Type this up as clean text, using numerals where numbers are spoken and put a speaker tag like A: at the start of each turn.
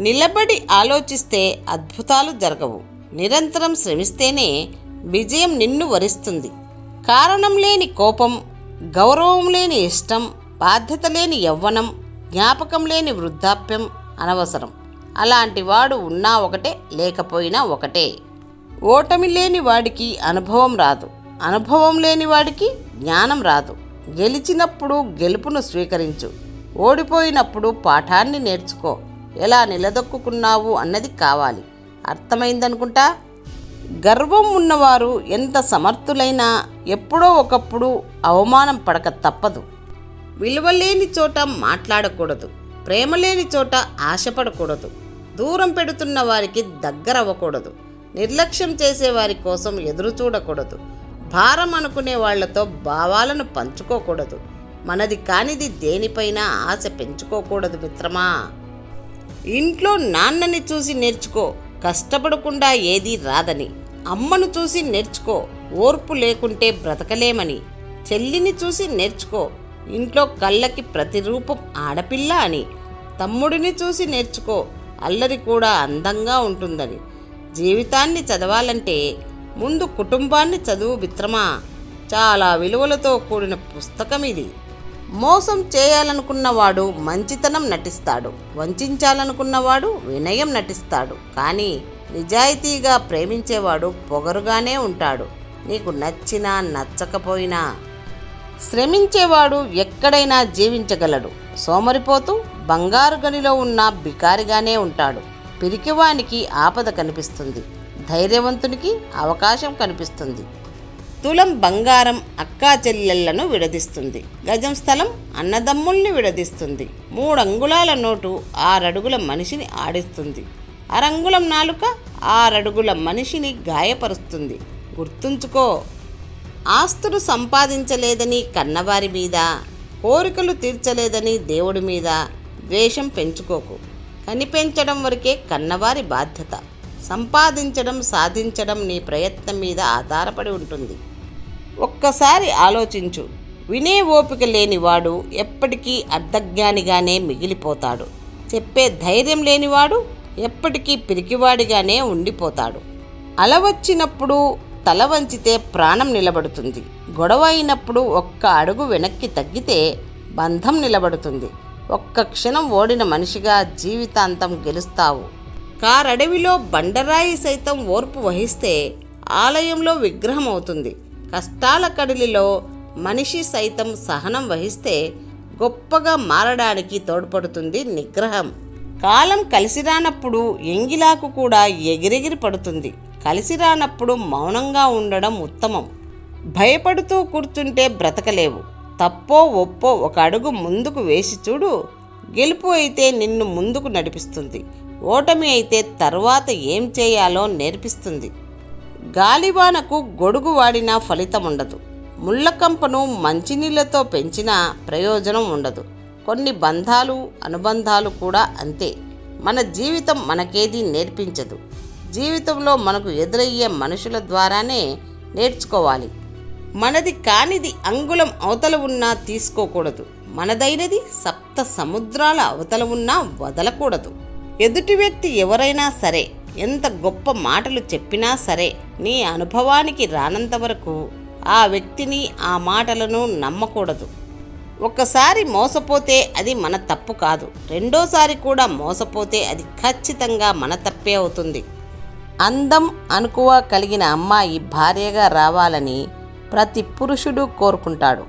A: నిలబడి ఆలోచిస్తే అద్భుతాలు జరగవు. నిరంతరం శ్రమిస్తేనే విజయం నిన్ను వరిస్తుంది. కారణం లేని కోపం, గౌరవం లేని ఇష్టం, బాధ్యత లేని యవ్వనం, జ్ఞాపకం లేని వృద్ధాప్యం అనవసరం. అలాంటి వాడు ఉన్నా ఒకటే, లేకపోయినా ఒకటే. ఓటమి లేని వాడికి అనుభవం రాదు, అనుభవం లేని వాడికి జ్ఞానం రాదు. గెలిచినప్పుడు గెలుపును స్వీకరించు, ఓడిపోయినప్పుడు పాఠాన్ని నేర్చుకో. ఎలా నిలదొక్కున్నావు అన్నది కావాలి. అర్థమైందనుకుంటా. గర్వం ఉన్నవారు ఎంత సమర్థులైనా ఎప్పుడో ఒకప్పుడు అవమానం పడక తప్పదు. విలువలేని చోట మాట్లాడకూడదు, ప్రేమ లేని చోట ఆశపడకూడదు, దూరం పెడుతున్న వారికి దగ్గరవ్వకూడదు, నిర్లక్ష్యం చేసేవారి కోసం ఎదురు చూడకూడదు, భారం అనుకునే వాళ్లతో భావాలను పంచుకోకూడదు, మనది కానిది దేనిపైన ఆశ పెంచుకోకూడదు మిత్రమా. ఇంట్లో నాన్నని చూసి నేర్చుకో, కష్టపడకుండా ఏదీ రాదని. అమ్మను చూసి నేర్చుకో, ఓర్పు లేకుంటే బ్రతకలేమని. చెల్లిని చూసి నేర్చుకో, ఇంట్లో కళ్ళకి ప్రతిరూపం ఆడపిల్ల అని. తమ్ముడిని చూసి నేర్చుకో, అల్లరి కూడా అందంగా ఉంటుందని. జీవితాన్ని చదవాలంటే ముందు కుటుంబాన్ని చదువు మిత్రమా. చాలా విలువలతో కూడిన పుస్తకం ఇది. మోసం చేయాలనుకున్నవాడు మంచితనం నటిస్తాడు, వంచాలనుకున్నవాడు వినయం నటిస్తాడు. కానీ నిజాయితీగా ప్రేమించేవాడు పొగరుగానే ఉంటాడు, నీకు నచ్చినా నచ్చకపోయినా. శ్రమించేవాడు ఎక్కడైనా జీవించగలడు. సోమరిపోతూ బంగారు గనిలో ఉన్న బికారిగానే ఉంటాడు. పిరికివానికి ఆపద కనిపిస్తుంది, ధైర్యవంతునికి అవకాశం కనిపిస్తుంది. తులం బంగారం అక్కా చెల్లెళ్లను విడదీస్తుంది, గజం స్థలం అన్నదమ్ముల్ని విడదీస్తుంది. 3 అంగుళాల నోటు 6 అడుగుల మనిషిని ఆడిస్తుంది. 1 అంగుళం నాలుక 6 అడుగుల మనిషిని గాయపరుస్తుంది. గుర్తుంచుకో. ఆస్తులు సంపాదించలేదని కన్నవారి మీద, కోరికలు తీర్చలేదని దేవుడి మీద ద్వేషం పెంచుకోకు. కనిపెంచడం వరకే కన్నవారి బాధ్యత. సంపాదించడం, సాధించడం నీ ప్రయత్నం మీద ఆధారపడి ఉంటుంది. ఒక్కసారి ఆలోచించు. వినే ఓపిక లేనివాడు ఎప్పటికీ అర్ధజ్ఞానిగానే మిగిలిపోతాడు. చెప్పే ధైర్యం లేనివాడు ఎప్పటికీ పిరికివాడిగానే ఉండిపోతాడు. అలవచ్చినప్పుడు తల వంచితే ప్రాణం నిలబడుతుంది. గొడవ అయినప్పుడు 1 అడుగు వెనక్కి తగ్గితే బంధం నిలబడుతుంది. ఒక్క క్షణం ఓడిన మనిషిగా జీవితాంతం గెలుస్తావు. కారడవిలో బండరాయి సైతం ఓర్పు వహిస్తే ఆలయంలో విగ్రహం అవుతుంది. కష్టాల కడిలిలో మనిషి సైతం సహనం వహిస్తే గొప్పగా మారడానికి తోడ్పడుతుంది నిగ్రహం. కాలం కలిసి రానప్పుడు ఎంగిలాకు కూడా ఎగిరెగిరి పడుతుంది. కలిసి రానప్పుడు మౌనంగా ఉండడం ఉత్తమం. భయపడుతూ కూర్చుంటే బ్రతకలేవు. తప్పో ఒప్పో 1 అడుగు ముందుకు వేసి చూడు. గెలుపు అయితే నిన్ను ముందుకు నడిపిస్తుంది, ఓటమి అయితే తర్వాత ఏం చేయాలో నేర్పిస్తుంది. గాలివానకు గొడుగు వాడినా ఫలితం ఉండదు. ముళ్ళకంపను మంచినీళ్లతో పెంచినా ప్రయోజనం ఉండదు. కొన్ని బంధాలు, అనుబంధాలు కూడా అంతే. మన జీవితం మనకేదీ నేర్పించదు. జీవితంలో మనకు ఎదురయ్యే మనుషుల ద్వారానే నేర్చుకోవాలి. మనది కానిది అంగుళం అవతల ఉన్నా తీసుకోకూడదు. మనదైనది 7 సముద్రాల అవతల ఉన్నా వదలకూడదు. ఎదుటి వ్యక్తి ఎవరైనా సరే, ఎంత గొప్ప మాటలు చెప్పినా సరే, నీ అనుభవానికి రానంత వరకు ఆ వ్యక్తిని, ఆ మాటలను నమ్మకూడదు. ఒక్కసారి మోసపోతే అది మన తప్పు కాదు. రెండోసారి కూడా మోసపోతే అది ఖచ్చితంగా మన తప్పే అవుతుంది. అందం, అనుకువ కలిగిన అమ్మాయి భార్యగా రావాలని ప్రతి పురుషుడు కోరుకుంటాడు.